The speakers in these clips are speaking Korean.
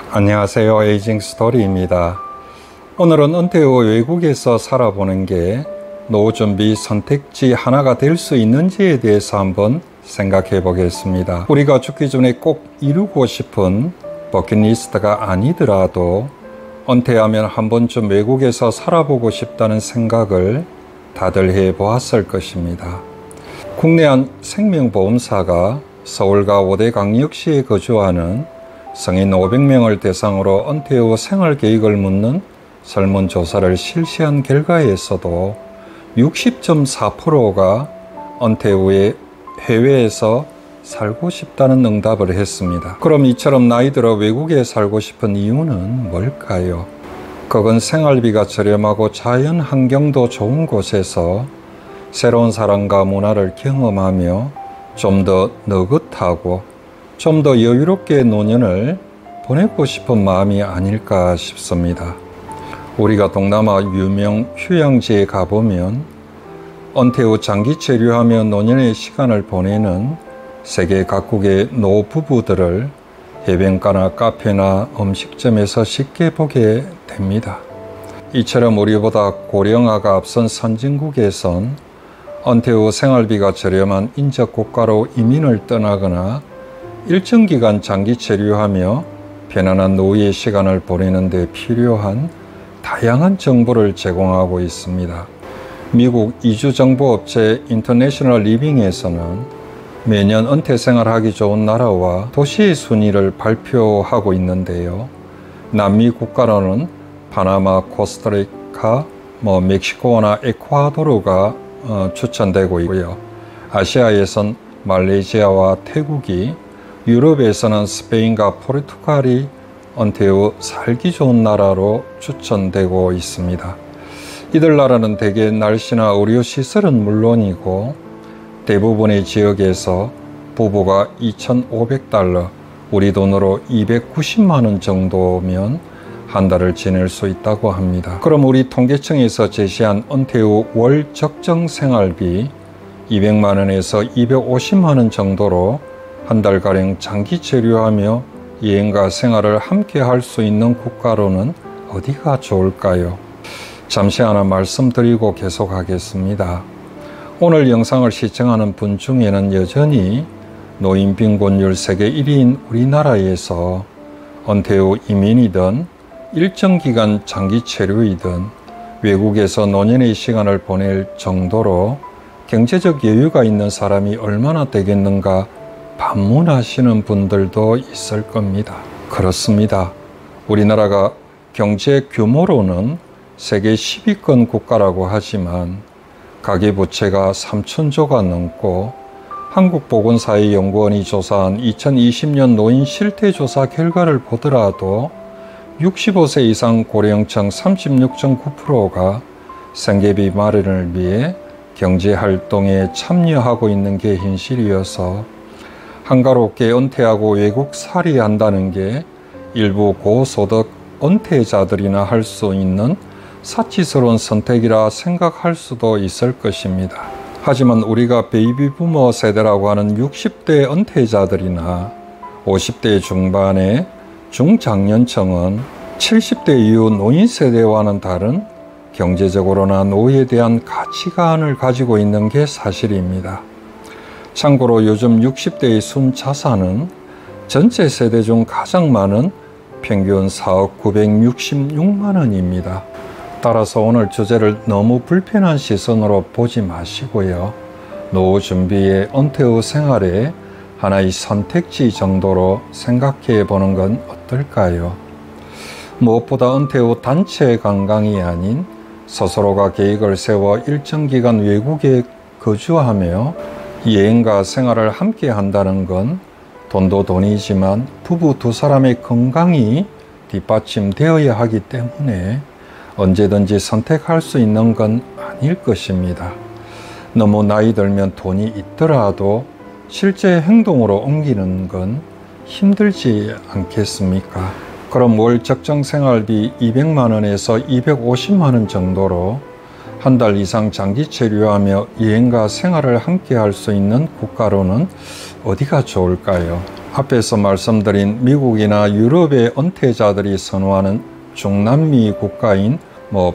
안녕하세요. 에이징 스토리입니다. 오늘은 은퇴 후 외국에서 살아보는 게 노후 준비 선택지 하나가 될 수 있는지에 대해서 한번 생각해 보겠습니다. 우리가 죽기 전에 꼭 이루고 싶은 버킷리스트가 아니더라도 은퇴하면 한 번쯤 외국에서 살아보고 싶다는 생각을 다들 해 보았을 것입니다. 국내 한 생명보험사가 서울과 오대광역시에 거주하는 성인 500명을 대상으로 은퇴 후 생활 계획을 묻는 설문조사를 실시한 결과에서도 60.4%가 은퇴 후에 해외에서 살고 싶다는 응답을 했습니다. 그럼 이처럼 나이 들어 외국에 살고 싶은 이유는 뭘까요? 그건 생활비가 저렴하고 자연 환경도 좋은 곳에서 새로운 사람과 문화를 경험하며 좀 더 느긋하고 좀 더 여유롭게 노년을 보내고 싶은 마음이 아닐까 싶습니다. 우리가 동남아 유명 휴양지에 가보면 은퇴 후 장기 체류하며 노년의 시간을 보내는 세계 각국의 노부부들을 해변가나 카페나 음식점에서 쉽게 보게 됩니다. 이처럼 우리보다 고령화가 앞선 선진국에선 은퇴 후 생활비가 저렴한 인접 국가로 이민을 떠나거나 일정 기간 장기 체류하며 편안한 노후의 시간을 보내는 데 필요한 다양한 정보를 제공하고 있습니다. 미국 이주정보업체 인터내셔널 리빙에서는 매년 은퇴 생활하기 좋은 나라와 도시의 순위를 발표하고 있는데요. 남미 국가로는 파나마, 코스타리카, 멕시코나 에콰도르가 추천되고 있고요. 아시아에선 말레이시아와 태국이, 유럽에서는 스페인과 포르투갈이 은퇴 후 살기 좋은 나라로 추천되고 있습니다. 이들 나라는 대개 날씨나 의료시설은 물론이고 대부분의 지역에서 부부가 $2,500, 우리 돈으로 290만 원 정도면 한 달을 지낼 수 있다고 합니다. 그럼 우리 통계청에서 제시한 은퇴 후 월 적정 생활비 200만 원에서 250만 원 정도로 한 달가량 장기 체류하며 여행과 생활을 함께 할 수 있는 국가로는 어디가 좋을까요? 잠시 하나 말씀드리고 계속하겠습니다. 오늘 영상을 시청하는 분 중에는 여전히 노인 빈곤율 세계 1위인 우리나라에서 은퇴 후 이민이든 일정 기간 장기 체류이든 외국에서 노년의 시간을 보낼 정도로 경제적 여유가 있는 사람이 얼마나 되겠는가 반문하시는 분들도 있을 겁니다. 그렇습니다. 우리나라가 경제 규모로는 세계 10위권 국가라고 하지만 가계부채가 3,000조가 넘고 한국보건사회연구원이 조사한 2020년 노인 실태조사 결과를 보더라도 65세 이상 고령층 36.9%가 생계비 마련을 위해 경제활동에 참여하고 있는 게 현실이어서 한가롭게 은퇴하고 외국살이 한다는 게 일부 고소득 은퇴자들이나 할 수 있는 사치스러운 선택이라 생각할 수도 있을 것입니다. 하지만 우리가 베이비부머 세대라고 하는 60대 은퇴자들이나 50대 중반의 중장년층은 70대 이후 노인 세대와는 다른 경제적으로나 노후에 대한 가치관을 가지고 있는 게 사실입니다. 참고로 요즘 60대의 순자산은 전체 세대 중 가장 많은 평균 4억 966만 원입니다. 따라서 오늘 주제를 너무 불편한 시선으로 보지 마시고요. 노후 준비의 은퇴 후 생활의 하나의 선택지 정도로 생각해 보는 건 어떨까요? 무엇보다 은퇴 후 단체 관광이 아닌 스스로가 계획을 세워 일정 기간 외국에 거주하며 여행과 생활을 함께 한다는 건 돈도 돈이지만 부부 두 사람의 건강이 뒷받침되어야 하기 때문에 언제든지 선택할 수 있는 건 아닐 것입니다. 너무 나이 들면 돈이 있더라도 실제 행동으로 옮기는 건 힘들지 않겠습니까? 그럼 월 적정 생활비 200만 원에서 250만 원 정도로 한 달 이상 장기 체류하며 여행과 생활을 함께 할 수 있는 국가로는 어디가 좋을까요? 앞에서 말씀드린 미국이나 유럽의 은퇴자들이 선호하는 중남미 국가인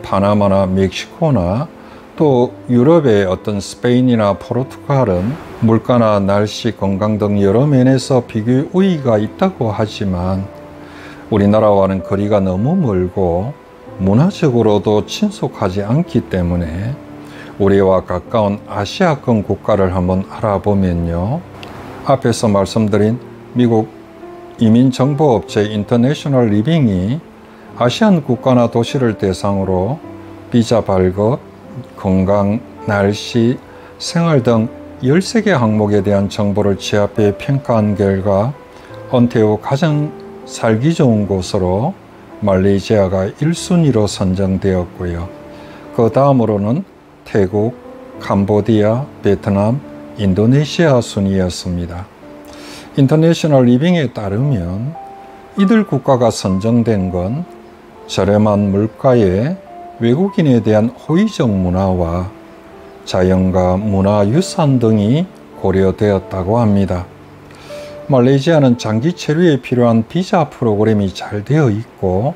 파나마나 멕시코나 또 유럽의 어떤 스페인이나 포르투갈은 물가나 날씨, 건강 등 여러 면에서 비교의 우위가 있다고 하지만 우리나라와는 거리가 너무 멀고 문화적으로도 친숙하지 않기 때문에 우리와 가까운 아시아권 국가를 한번 알아보면요. 앞에서 말씀드린 미국 이민정보업체 인터내셔널 리빙이 아시안 국가나 도시를 대상으로 비자 발급, 건강, 날씨, 생활 등 13개 항목에 대한 정보를 취합해 평가한 결과 은퇴 후 가장 살기 좋은 곳으로 말레이시아가 1순위로 선정되었고요. 그 다음으로는 태국, 캄보디아, 베트남, 인도네시아 순이었습니다. 인터내셔널 리빙에 따르면 이들 국가가 선정된 건 저렴한 물가에 외국인에 대한 호의적 문화와 자연과 문화유산 등이 고려되었다고 합니다. 말레이시아는 장기 체류에 필요한 비자 프로그램이 잘 되어 있고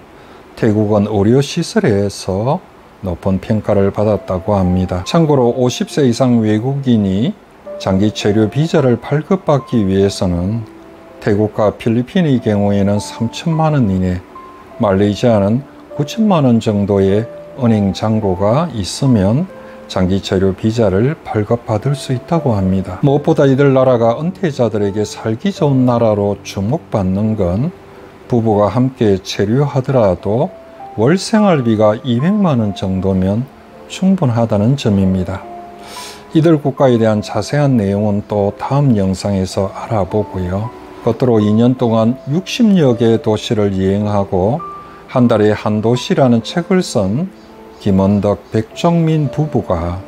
태국은 의료시설에서 높은 평가를 받았다고 합니다. 참고로 50세 이상 외국인이 장기 체류 비자를 발급받기 위해서는 태국과 필리핀의 경우에는 3천만 원 이내, 말레이시아는 9천만 원 정도의 은행 잔고가 있으면 장기 체류 비자를 발급받을 수 있다고 합니다. 무엇보다 이들 나라가 은퇴자들에게 살기 좋은 나라로 주목받는 건 부부가 함께 체류하더라도 월 생활비가 200만 원 정도면 충분하다는 점입니다. 이들 국가에 대한 자세한 내용은 또 다음 영상에서 알아보고요. 끝으로 2년 동안 60여 개의 도시를 여행하고 한 달에 한 도시라는 책을 쓴 김원덕, 백종민 부부가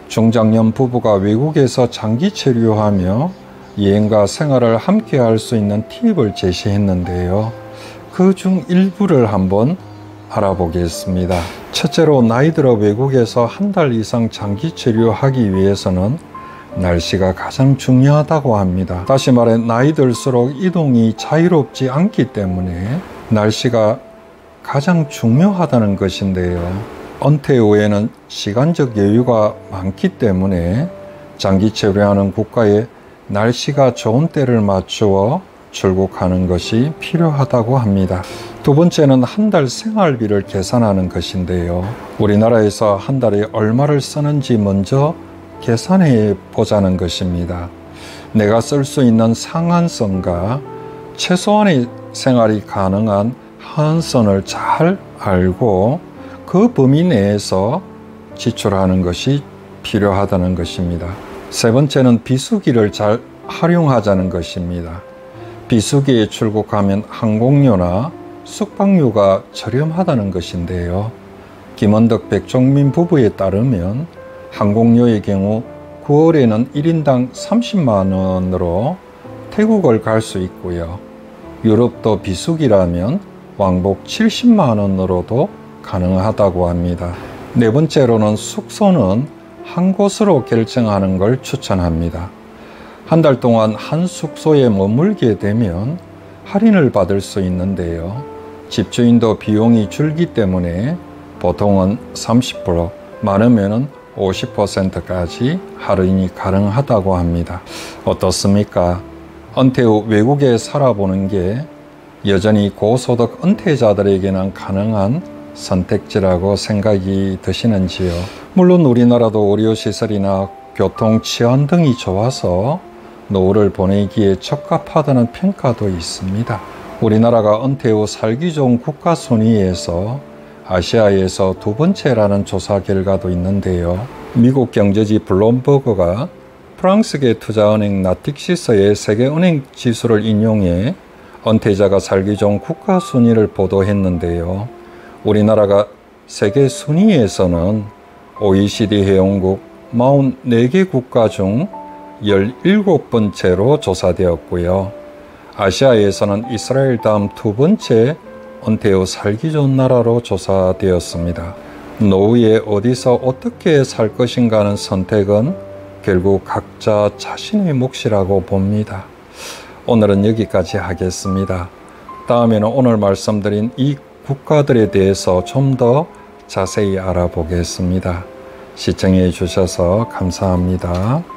중장년 부부가 외국에서 장기 체류하며 여행과 생활을 함께 할 수 있는 팁을 제시했는데요. 그 중 일부를 한번 알아보겠습니다. 첫째로 나이 들어 외국에서 한 달 이상 장기 체류하기 위해서는 날씨가 가장 중요하다고 합니다. 다시 말해 나이 들수록 이동이 자유롭지 않기 때문에 날씨가 가장 중요하다는 것인데요. 은퇴 후에는 시간적 여유가 많기 때문에 장기 체류하는 국가에 날씨가 좋은 때를 맞추어 출국하는 것이 필요하다고 합니다. 두 번째는 한 달 생활비를 계산하는 것인데요. 우리나라에서 한 달에 얼마를 쓰는지 먼저 계산해 보자는 것입니다. 내가 쓸 수 있는 상한선과 최소한의 생활이 가능한 하한선을 잘 알고 그 범위 내에서 지출하는 것이 필요하다는 것입니다. 세 번째는 비수기를 잘 활용하자는 것입니다. 비수기에 출국하면 항공료나 숙박료가 저렴하다는 것인데요. 김원덕, 백종민 부부에 따르면 항공료의 경우 9월에는 1인당 30만 원으로 태국을 갈 수 있고요. 유럽도 비수기라면 왕복 70만 원으로도 가능하다고 합니다. 네 번째로는 숙소는 한 곳으로 결정하는 걸 추천합니다. 한 달 동안 한 숙소에 머물게 되면 할인을 받을 수 있는데요. 집주인도 비용이 줄기 때문에 보통은 30%, 많으면 50%까지 할인이 가능하다고 합니다. 어떻습니까? 은퇴 후 외국에 살아보는 게 여전히 고소득 은퇴자들에게는 가능한 선택지라고 생각이 드시는지요? 물론 우리나라도 의료시설이나 교통, 치안 등이 좋아서 노후를 보내기에 적합하다는 평가도 있습니다. 우리나라가 은퇴 후 살기 좋은 국가 순위에서 아시아에서 두 번째라는 조사 결과도 있는데요. 미국 경제지 블룸버그가 프랑스계 투자은행 나틱시스의 세계은행 지수를 인용해 은퇴자가 살기 좋은 국가 순위를 보도했는데요. 우리나라가 세계 순위에서는 OECD 회원국 44개 국가 중 17번째로 조사되었고요. 아시아에서는 이스라엘 다음 두 번째 은퇴 후 살기 좋은 나라로 조사되었습니다. 노후에 어디서 어떻게 살 것인가 하는 선택은 결국 각자 자신의 몫이라고 봅니다. 오늘은 여기까지 하겠습니다. 다음에는 오늘 말씀드린 이 국가들에 대해서 좀 더 자세히 알아보겠습니다. 시청해 주셔서 감사합니다.